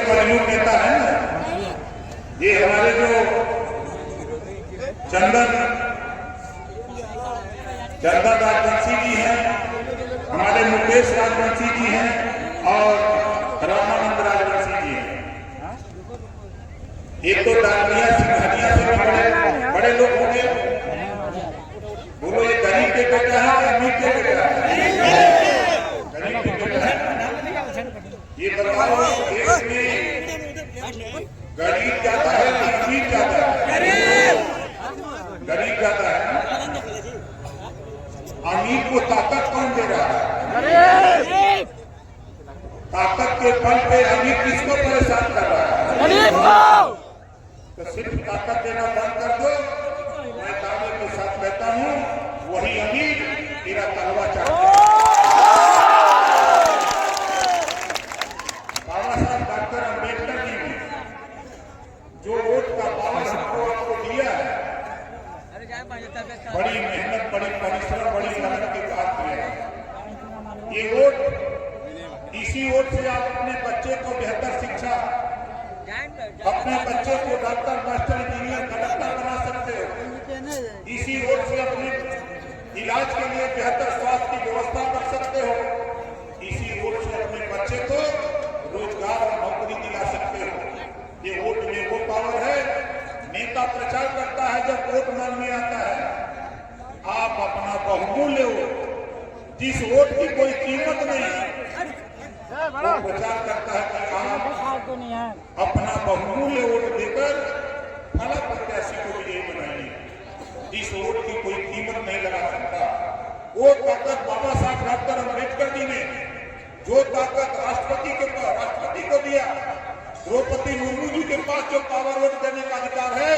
मजबूत नेता है ना, ये हमारे जो चंदन राजवंशी जी हैं, हमारे मुकेश राजवंशी जी हैं और रामानंद राजवंशी जी हैं। एक तो डालमिया सिंघानिया से बड़े लोग होंगे। बोलो ये गरीब के बेटा है या अमीर के बेटा है? गरीब के बेटा है। ये बताओ देश में गरीब ज्यादा है कि अमीर ज्यादा है? गरीब ज्यादा है। अमीर को ताकत कौन दे रहा है? ताकत के बल पे अमीर किसको परेशान कर रहा है? तो सिर्फ ताकत देना बंद कर दो। मैं दावे के साथ कहता हूँ वही अमीर तेरा तलवा चाहता है। बाबा साहब डॉक्टर अम्बेडकर जी ने जो वोट का पावर आपको दिया है, बड़ी मेहनत, बड़ी परिश्रम, बड़ी लगन के बाद दिया। ये वोट, इसी वोट से आप अपने बच्चे को बेहतर शिक्षा, अपने बच्चे को डॉक्टर, मास्टर, इंजीनियर, कलेक्टर बना सकते हो। इसी वोट से अपने इलाज के लिए बेहतर स्वास्थ्य की व्यवस्था कर सकते हो। इसी वोट से अपने बच्चे को रोजगार और नौकरी दिला सकते हो। ये वोट में वो पावर है। नेता प्रचार करता है जब वोट मांगने आता है, आप अपना बहुमूल्य वोट, जिस वोट की कोई कीमत नहीं है, वो प्रचार करता है कि आप अपना बहुमूल्य वोट देकर फला प्रत्याशी को विजयी बनाइए। जिस वोट की कोई कीमत नहीं लगा सकता, वो ताकत बाबा साहब डॉक्टर अम्बेडकर जी ने जो ताकत राष्ट्रपति को दिया, द्रौपदी मुर्मू जी के पास जो पावर वोट देने का अधिकार है,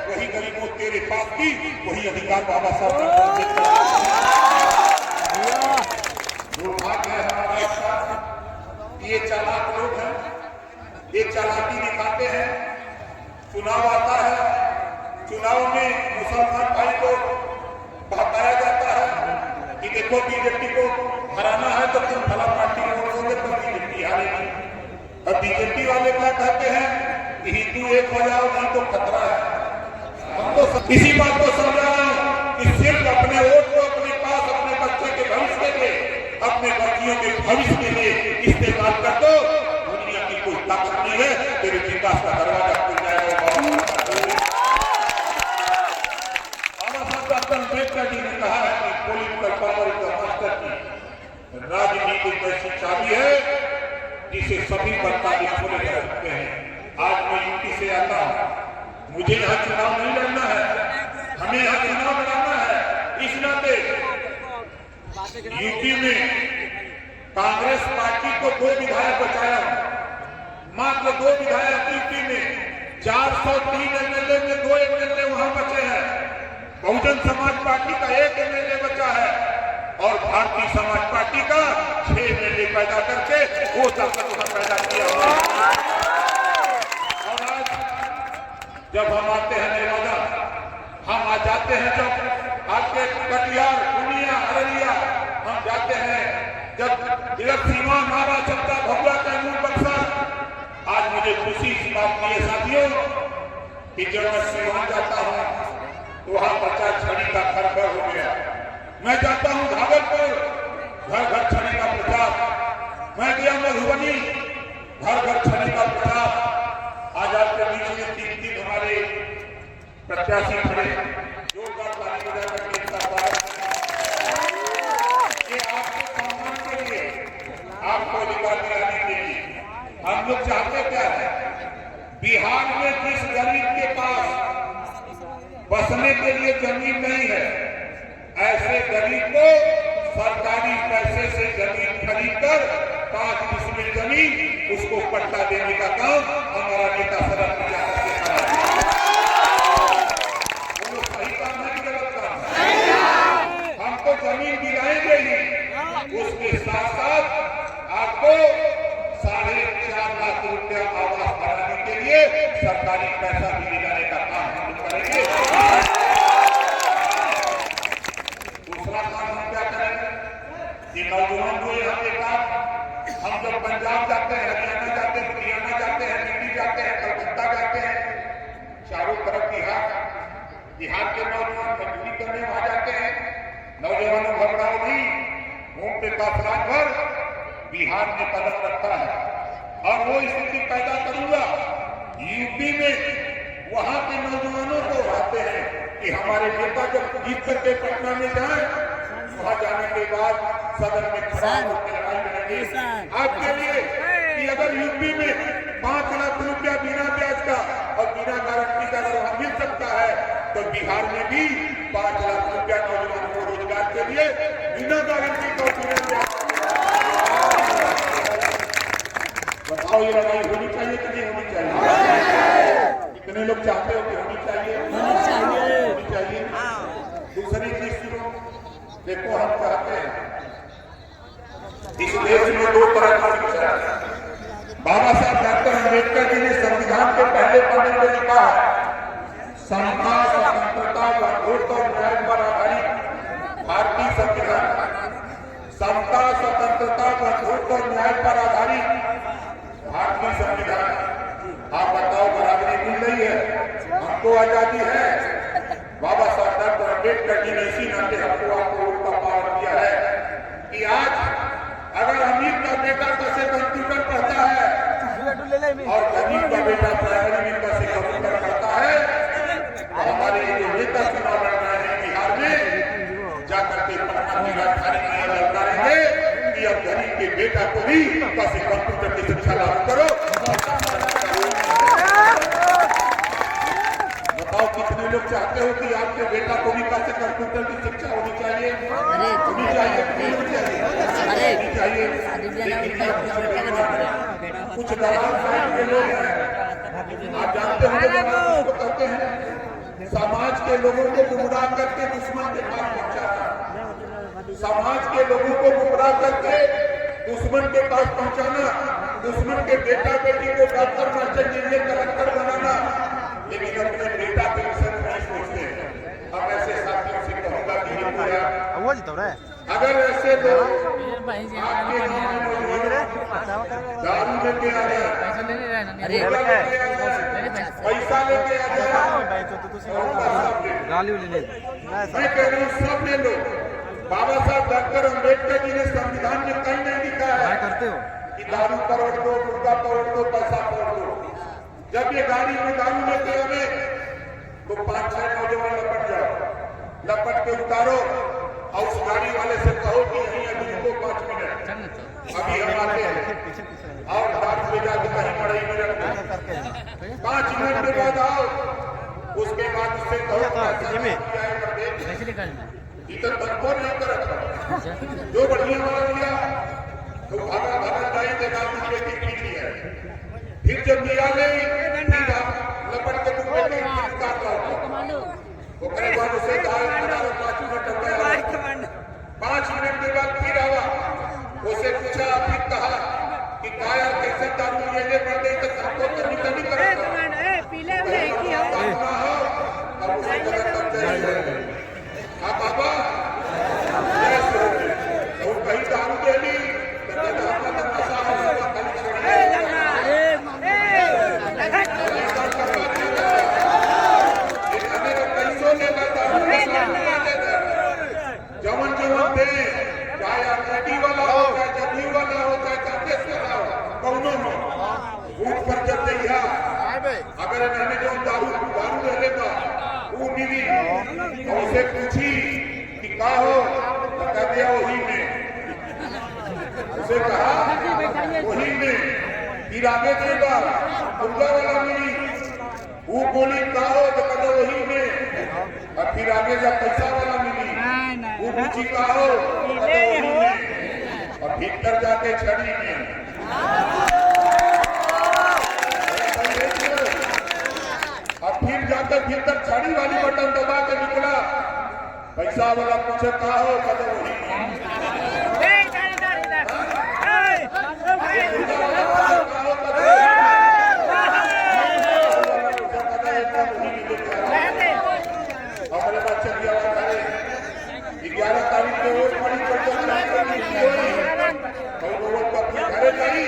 वही गरीबों तेरे पास भी वही अधिकार बाबा साहब डॉक्टर अम्बेडकर जो भाग है हमारा। ये चालाक लोग हैं, ये चालाकी दिखाते हैं। चुनाव आता है, चुनाव में मुसलमान भाई को बहकाया जाता है कि देखो बीजेपी को हराना है तो तुम फला पार्टी को वोट दोगे तो बीजेपी हारेगी। अब बीजेपी वाले क्या कहते हैं कि हिंदू एक हो जाओ नहीं तो खतरा है। हम तो इसी बात को समझा रहे हैं कि सिर्फ अपने वोट को अपने पास, अपने बच्चे के भविष्य के लिए, अपने बच्चियों के भविष्य के लिए इस्तेमाल कर दो। दुनिया की कोई ताकत नहीं है तेरे विकास का दरवाजा खुल जाएगा। बाबा साहब डॉक्टर अम्बेडकर जी ने कहा है कि political power is the master की। राजनीति एक ऐसी चाबी है जिसे सभी बर्तानी खोले जा सकते हैं। आज मैं यूपी से आता हूँ, मुझे यहाँ चुनाव नहीं लड़ना है, हमें यहाँ चुनाव लड़ना है। इस नाते यूपी में कांग्रेस पार्टी को 2 विधायक बचाया, मात्र 2 विधायक यूपी में। 403 एमएलए में 2 एमएलए वहां बचे हैं। बहुजन समाज पार्टी का 1 एमएलए बचा है और भारतीय समाज पार्टी का 6 एमएलए पैदा करके वो ताकत वहां पैदा किया। और आज जब हम आते हैं नेवादा, हम आ जाते हैं जब आपके कटिहार, पूर्णिया, अररिया हम जाते हैं, जब जिला सीमा नारा चलता भगवा कैमूर बक्सर। आज मुझे खुशी इस बात की है साथियों कि जब मैं सीवान जाता हूँ तो वहां प्रचार छड़ी का घर हो गया। मैं जाता हूँ भागलपुर, घर घर छड़ी का प्रचार। मैं गया मधुबनी, घर घर छड़ी का प्रचार। आज आपके बीच में 3 हमारे प्रत्याशी खड़े, जोरदार ताली बजाकर इनका स्वागत। ये आपके सम्मान के लिए, आपको अधिकार दिलाने के लिए हम लोग चाहते क्या है? बिहार में जिस गरीब के पास बसने के लिए जमीन नहीं है, ऐसे गरीब को सरकारी पैसे से जमीन खरीदकर 5 डिसमिल जमीन उसको पट्टा देने का काम हमारा नेता शरद प्रचार करता है। वो सही काम है कि गलत काम है? हमको जमीन दिलाएंगे ही, उसके साथ साथ आपको 4.5 लाख रुपया आवास बनाने के लिए सरकारी पैसा भी दिलाने का काम हम करेंगे। दूसरा काम हम क्या करेंगे कि नौजवान को यहाँ पे काम, हम जब पंजाब जाते हैं, हरियाणा जाते हैं, लुधियाना जाते हैं, विकास राजभर बिहार में कदम रखता है और वो स्थिति पैदा करूंगा यूपी में वहां के नौजवानों को आते हैं कि हमारे नेता जब जीत करके पटना में जाए, वहां जाने के बाद सदन में खड़ा होकर लड़ाई लड़ेंगे आपके लिए कि अगर यूपी में 5 लाख रुपया बिना ब्याज का और बिना गारंटी का अगर वहां मिल सकता है तो बिहार में भी 5 लाख रुपया नौजवानों को रोजगार के लिए बिना गारंटी का बिना ब्याज। बताओ ये लड़ाई होनी चाहिए कि नहीं होनी चाहिए? कितने लोग चाहते हो कि होनी चाहिए? होनी चाहिए। दूसरी चीज सुनो, देखो हम चाहते हैं इस देश में 2 तरह की शिक्षा है। बाबा साहब डॉक्टर अम्बेडकर जी ने संविधान के पहले पन्ने में लिखा है, समता स्वतंत्रता बंधुत्व और न्याय पर आधारित भारतीय संविधान। समता स्वतंत्रता बंधुत्व और न्याय पर आधारित भारतीय संविधान। आप बताओ बराबरी मिल रही है? हमको आजादी है? बाबा साहब डॉक्टर अम्बेडकर जी ने इसी नाते हमको आपको उनका पालन किया है कि आज अगर अमीर का बेटा कैसे कंप्यूटर पढ़ता है और गरीब का बेटा प्राइमरी में कैसे कंप्यूटर पढ़ता है, तो हमारे जो नेता चुनाव लड़ रहे हैं बिहार में जाकर के पटना की राजधानी में लड़ाएंगे कि अब गरीब के बेटा को भी कैसे कंप्यूटर की शिक्षा लागू करो। बताओ कितने लोग चाहते हो कि आपके बेटा को भी कैसे कंप्यूटर की शिक्षा होनी चाहिए? होनी चाहिए होनी चाहिए। कुछ दलाल के लोग हैं, आप जानते होंगे उसको कहते हैं समाज के लोगों को गुमराह करके दुश्मन के पास पहुंचाना। समाज के लोगों को गुमराह करके दुश्मन के पास पहुंचाना, दुश्मन के बेटा बेटी को डॉक्टर मास्टर इंजीनियर कलेक्टर बनाना, लेकिन अपने बेटा के विषय में नहीं सोचते। अब ऐसे साथियों से कहूंगा कि अगर ऐसे लोग आपके गांव में दारू लेके आ रहे हैं, पैसा लेके आ जाए, मैं कह रही हूँ सब ले लो। बाबा साहब डॉक्टर अम्बेडकर जी ने संविधान में कहीं नहीं लिखा है कि दारू करोड़ दो, मुर्गा करोड़ दो, पैसा करोड़ दो। जब ये गाड़ी में दारू लेके आवे तो 5-6 नौजवान लपट जाओ, लपट के उतारो और उस गाड़ी वाले से कहो कि यहीं अभी रुको 5 मिनट, अभी हम आते हैं, और दारू ले जाके कहीं मड़ई में रख दो। 5 मिनट के बाद आओ, उसके बाद उससे कहो इतना तनको नहीं कर जो बढ़िया वाला लिया तो भागा भागा जाए देखा बेटी की है, फिर जब लिया ले लपट के तुम बेटे काट लाओ, उसके बाद उसे 5 मिनट हो गया, 5 मिनट के बाद फिर आवा, उसे पूछा, फिर कहा कि काया कैसे दारू लेने पड़ गई तो सबको तो निकल नहीं करेगा अब उसे गलत जाएगा। हाँ बाबा तो कहीं दारू दे ली तो नशा होगा, खाली जमन जमन दे, चाहे आरजेडी वाला हो, चाहे जदयू वाला हो, चाहे कांग्रेस वाला हो, कौनों में बूथ पर जब देखा अगर मैंने जो दारू ले लेगा वो मिली तो उसे पूछी कि का हो, तो कह दिया वही में, उसे कहा वही में, फिर आगे देगा मुर्गा वाला मिली, वो बोली का हो तो कहते वही में, और फिर आगे जब पैसा वाला मिली वो पूछी का हो तो कहते वही में, और भीतर जाके छड़ी में और फिर जाकर भीतर छड़ी वाली बटन दबा के निकला, पैसा वाला पूछे का हो कहते वही हमारे पास चल गया 11 तारीख को वोट पड़ी घरे गई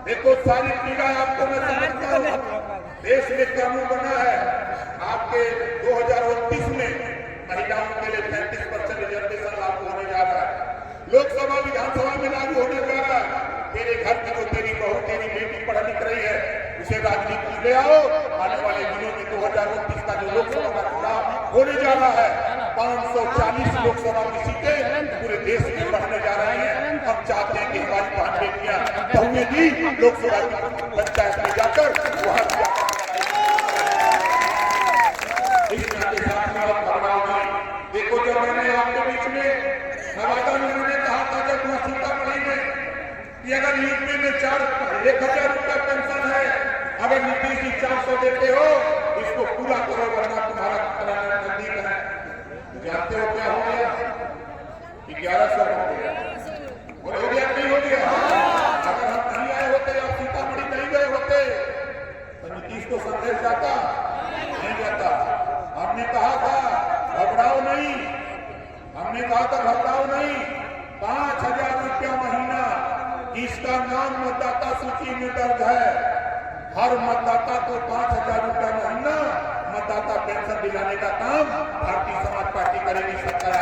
देखो सारी पीड़ा आपको मैं देश में कानून बना है आपके 2029 में महिलाओं के लिए 35% रिजर्वेशन लागू होने जा रहा है। लोकसभा विधानसभा में लागू होने जा रहा है। तेरे घर की जो तेरी बहू तेरी बेटी पढ़ लिख रही है उसे राजनीति ले आओ। आने वाले दिनों में 2029 का जो लोकसभा का चुनाव होने जा रहा है 540 लोकसभा की सीटें पूरे देश में बढ़ने जा रही हैं। हम चाहते हैं कि हमारी बहन बेटियां बहुएं भी लोकसभा की पंचायत में जाकर वहां देखो। जब मैंने आपके बीच में नवादा में उन्होंने कहा था जब सीतामढ़ी में कि अगर यूपी में 1,000 रुपया पेंशन है, अगर नीतीश जी 400 देते हो इसको पूरा करो वरना तुम्हारा नजदीक है। जानते हो क्या हो गया? 1100 हो गया। हो गया नहीं हो गया? अगर हम नहीं आए होते या सीतामढ़ी नहीं गए होते तो नीतीश को संदेश जाता नहीं जाता। हमने कहा था घबराओ नहीं, हमने कहा था घबराओ नहीं। 5,000 रुपया महीना जिसका नाम मतदाता सूची में दर्ज है, हर मतदाता को 5,000 रुपया महीना मतदाता पेंशन दिलाने का काम भारतीय समाज पार्टी करेगी। सरकार